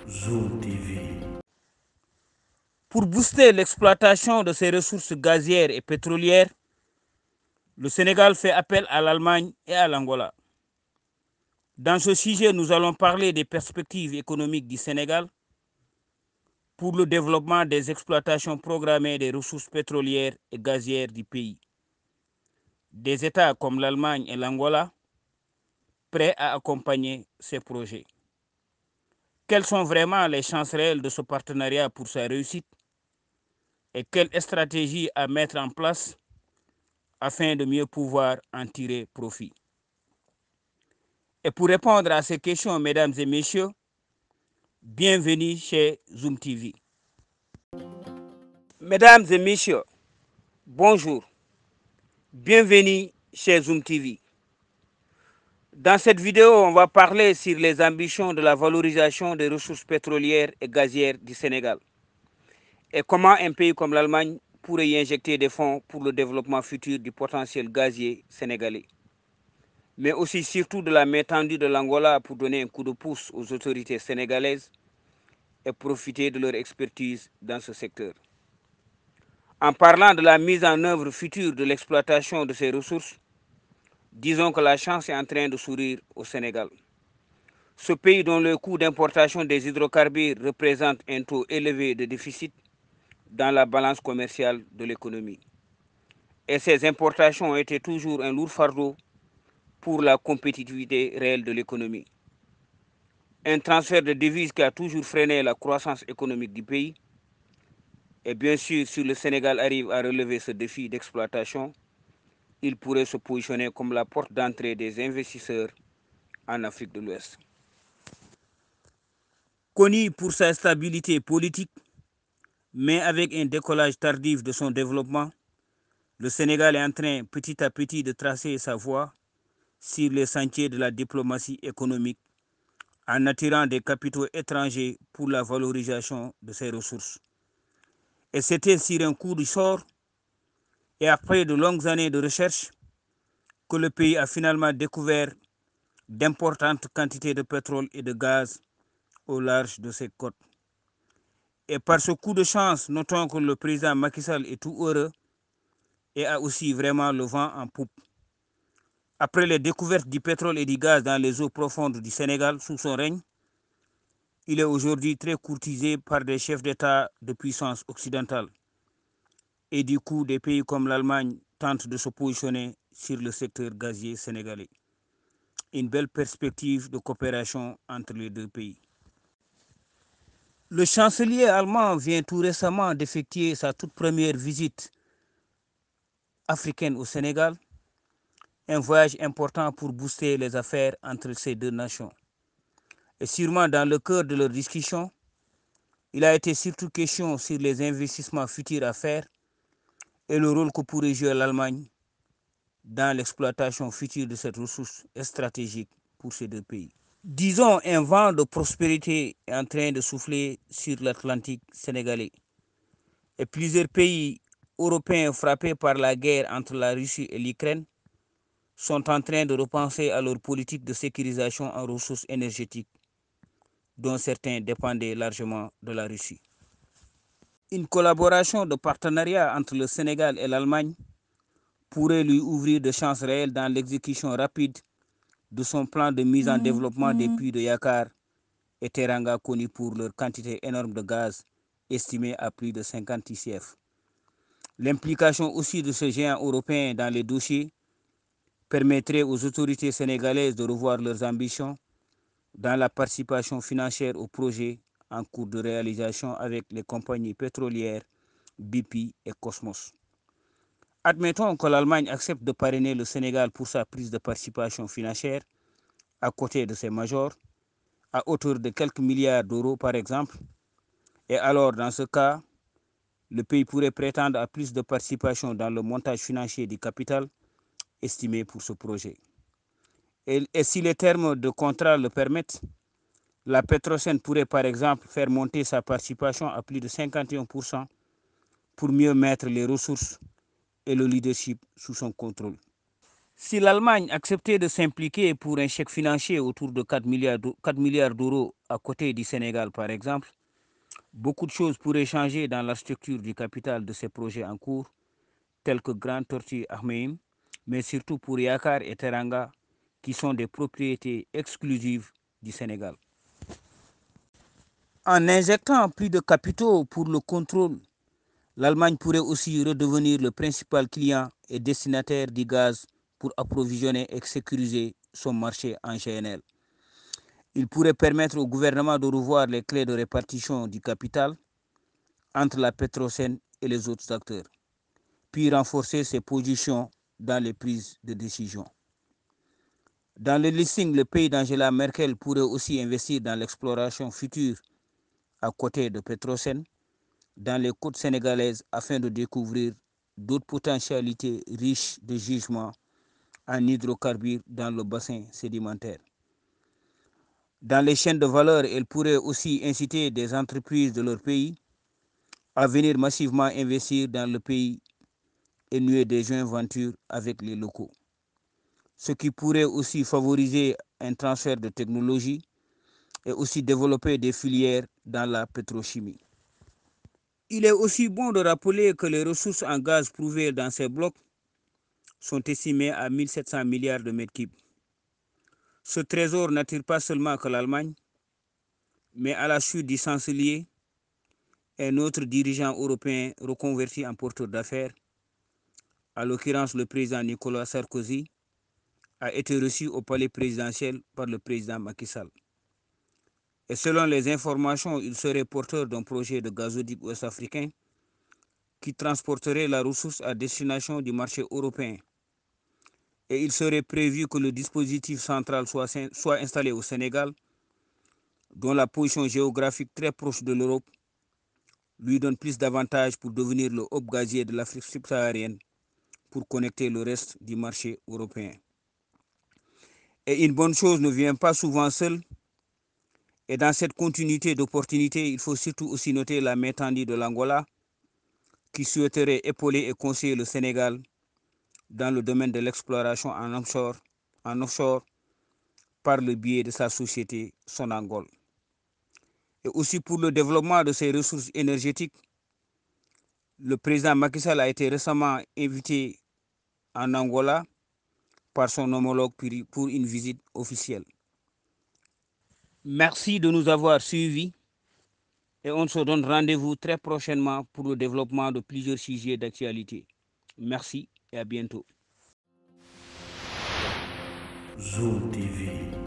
Zoom TV. Pour booster l'exploitation de ses ressources gazières et pétrolières, le Sénégal fait appel à l'Allemagne et à l'Angola. Dans ce sujet, nous allons parler des perspectives économiques du Sénégal pour le développement des exploitations programmées des ressources pétrolières et gazières du pays. Des États comme l'Allemagne et l'Angola prêts à accompagner ces projets. Quelles sont vraiment les chances réelles de ce partenariat pour sa réussite et quelle stratégie à mettre en place afin de mieux pouvoir en tirer profit? Et pour répondre à ces questions, mesdames et messieurs, bienvenue chez Zoom TV. Mesdames et messieurs, bonjour. Bienvenue chez Zoom TV. Dans cette vidéo, on va parler sur les ambitions de la valorisation des ressources pétrolières et gazières du Sénégal et comment un pays comme l'Allemagne pourrait y injecter des fonds pour le développement futur du potentiel gazier sénégalais. Mais aussi surtout de la main tendue de l'Angola pour donner un coup de pouce aux autorités sénégalaises et profiter de leur expertise dans ce secteur. En parlant de la mise en œuvre future de l'exploitation de ces ressources, disons que la chance est en train de sourire au Sénégal. Ce pays dont le coût d'importation des hydrocarbures représente un taux élevé de déficit dans la balance commerciale de l'économie. Et ces importations ont été toujours un lourd fardeau pour la compétitivité réelle de l'économie. Un transfert de devises qui a toujours freiné la croissance économique du pays. Et bien sûr, si le Sénégal arrive à relever ce défi d'exploitation, il pourrait se positionner comme la porte d'entrée des investisseurs en Afrique de l'Ouest. Connu pour sa stabilité politique, mais avec un décollage tardif de son développement, le Sénégal est en train petit à petit de tracer sa voie sur les sentiers de la diplomatie économique en attirant des capitaux étrangers pour la valorisation de ses ressources. Et c'était sur un coup de sort et après de longues années de recherche que le pays a finalement découvert d'importantes quantités de pétrole et de gaz au large de ses côtes. Et par ce coup de chance, notons que le président Macky Sall est tout heureux et a aussi vraiment le vent en poupe. Après les découvertes du pétrole et du gaz dans les eaux profondes du Sénégal sous son règne, il est aujourd'hui très courtisé par des chefs d'État de puissance occidentale. Et du coup, des pays comme l'Allemagne tentent de se positionner sur le secteur gazier sénégalais. Une belle perspective de coopération entre les deux pays. Le chancelier allemand vient tout récemment d'effectuer sa toute première visite africaine au Sénégal, un voyage important pour booster les affaires entre ces deux nations. Et sûrement dans le cœur de leur discussion, il a été surtout question sur les investissements futurs à faire et le rôle que pourrait jouer l'Allemagne dans l'exploitation future de cette ressource stratégique pour ces deux pays. Disons, un vent de prospérité est en train de souffler sur l'Atlantique sénégalais. Et plusieurs pays européens frappés par la guerre entre la Russie et l'Ukraine sont en train de repenser à leur politique de sécurisation en ressources énergétiques, dont certains dépendaient largement de la Russie. Une collaboration de partenariat entre le Sénégal et l'Allemagne pourrait lui ouvrir de chances réelles dans l'exécution rapide de son plan de mise en développement des puits de Yakar et Teranga connus pour leur quantité énorme de gaz, estimée à plus de 50 TCF. L'implication aussi de ce géant européen dans les dossiers permettrait aux autorités sénégalaises de revoir leurs ambitions dans la participation financière au projet en cours de réalisation avec les compagnies pétrolières BP et Cosmos. Admettons que l'Allemagne accepte de parrainer le Sénégal pour sa prise de participation financière à côté de ses majors, à hauteur de quelques milliards d'euros par exemple, et alors dans ce cas, le pays pourrait prétendre à plus de participation dans le montage financier du capital estimé pour ce projet. Et si les termes de contrat le permettent, la Petrosen pourrait par exemple faire monter sa participation à plus de 51% pour mieux mettre les ressources et le leadership sous son contrôle. Si l'Allemagne acceptait de s'impliquer pour un chèque financier autour de 4 milliards d'euros à côté du Sénégal, par exemple, beaucoup de choses pourraient changer dans la structure du capital de ces projets en cours, tels que Grand Tortue Ahmeyim, mais surtout pour Yakar et Teranga, qui sont des propriétés exclusives du Sénégal. En injectant plus de capitaux pour le contrôle, l'Allemagne pourrait aussi redevenir le principal client et destinataire du gaz pour approvisionner et sécuriser son marché en GNL. Il pourrait permettre au gouvernement de revoir les clés de répartition du capital entre la Petrosen et les autres acteurs, puis renforcer ses positions dans les prises de décision. Dans le listing, le pays d'Angela Merkel pourrait aussi investir dans l'exploration future à côté de Petrosen, dans les côtes sénégalaises afin de découvrir d'autres potentialités riches de gisements en hydrocarbures dans le bassin sédimentaire. Dans les chaînes de valeur, elle pourrait aussi inciter des entreprises de leur pays à venir massivement investir dans le pays et nouer des joint ventures avec les locaux, ce qui pourrait aussi favoriser un transfert de technologie et aussi développer des filières dans la pétrochimie. Il est aussi bon de rappeler que les ressources en gaz prouvées dans ces blocs sont estimées à 1700 milliards de mètres cubes. Ce trésor n'attire pas seulement que l'Allemagne, mais à la chute du chancelier, un autre dirigeant européen reconverti en porteur d'affaires, à l'occurrence le président Nicolas Sarkozy, a été reçu au palais présidentiel par le président Macky Sall. Et selon les informations, il serait porteur d'un projet de gazoduc ouest-africain qui transporterait la ressource à destination du marché européen. Et il serait prévu que le dispositif central soit installé au Sénégal, dont la position géographique très proche de l'Europe lui donne plus d'avantages pour devenir le hub gazier de l'Afrique subsaharienne pour connecter le reste du marché européen. Et une bonne chose ne vient pas souvent seule. Et dans cette continuité d'opportunités, il faut surtout aussi noter la main tendue de l'Angola, qui souhaiterait épauler et conseiller le Sénégal dans le domaine de l'exploration en offshore par le biais de sa société Sonangol. Et aussi pour le développement de ses ressources énergétiques, le président Macky Sall a été récemment invité en Angola par son homologue pour une visite officielle. Merci de nous avoir suivis et on se donne rendez-vous très prochainement pour le développement de plusieurs sujets d'actualité. Merci et à bientôt. Zoom TV.